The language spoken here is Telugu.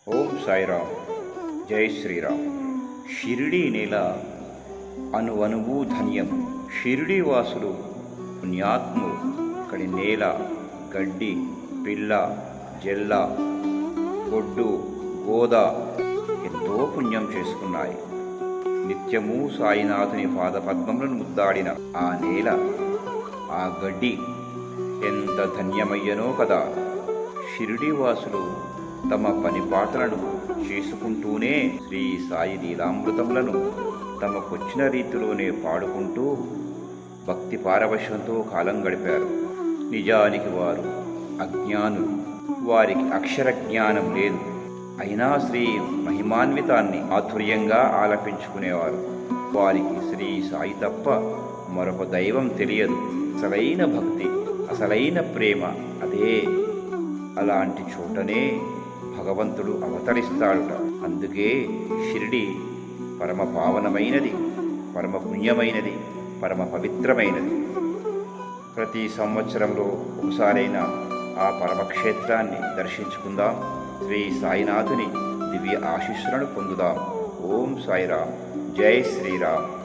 ఓం సాయిరామ్. జై శ్రీరామ్. షిరిడీ నేల అనువనువు ధన్యం. షిరిడీ వాసులు పుణ్యాత్ములు. ఇక్కడి నేల, గడ్డి, పిల్ల, జెల్ల, గొడ్డు, గోద ఎంతో పుణ్యం చేసుకున్నాయి. నిత్యము సాయినాథుని పాదపద్మములను ముద్దాడిన ఆ నేల, ఆ గడ్డి ఎంత ధన్యమయ్యనో కదా. షిరిడీ వాసులు తమ పనిపాటలను చేసుకుంటూనే శ్రీ సాయి లీలామృతములను తమకొచ్చిన రీతిలోనే పాడుకుంటూ భక్తి పారవశ్యంతో కాలం గడిపారు. నిజానికి వారు అజ్ఞానులు. వారికి అక్షర జ్ఞానం లేదు. అయినా శ్రీ మహిమాన్వితాన్ని మాధుర్యంగా ఆలపించుకునేవారు. వారికి శ్రీ సాయి తప్ప మరొక దైవం తెలియదు. అసలైన భక్తి, అసలైన ప్రేమ అదే. అలాంటి చోటనే భగవంతుడు అవతరిస్తాడుట. అందుకే షిరిడి పరమ పావనమైనది, పరమ పుణ్యమైనది, పరమ పవిత్రమైనది. ప్రతి సంవత్సరంలో ఒకసారైనా ఆ పరమక్షేత్రాన్ని దర్శించుకుందాం. శ్రీ సాయినాథుని దివ్య ఆశీస్సులను పొందుదాం. ఓం సాయిరామ్. జై శ్రీరామ్.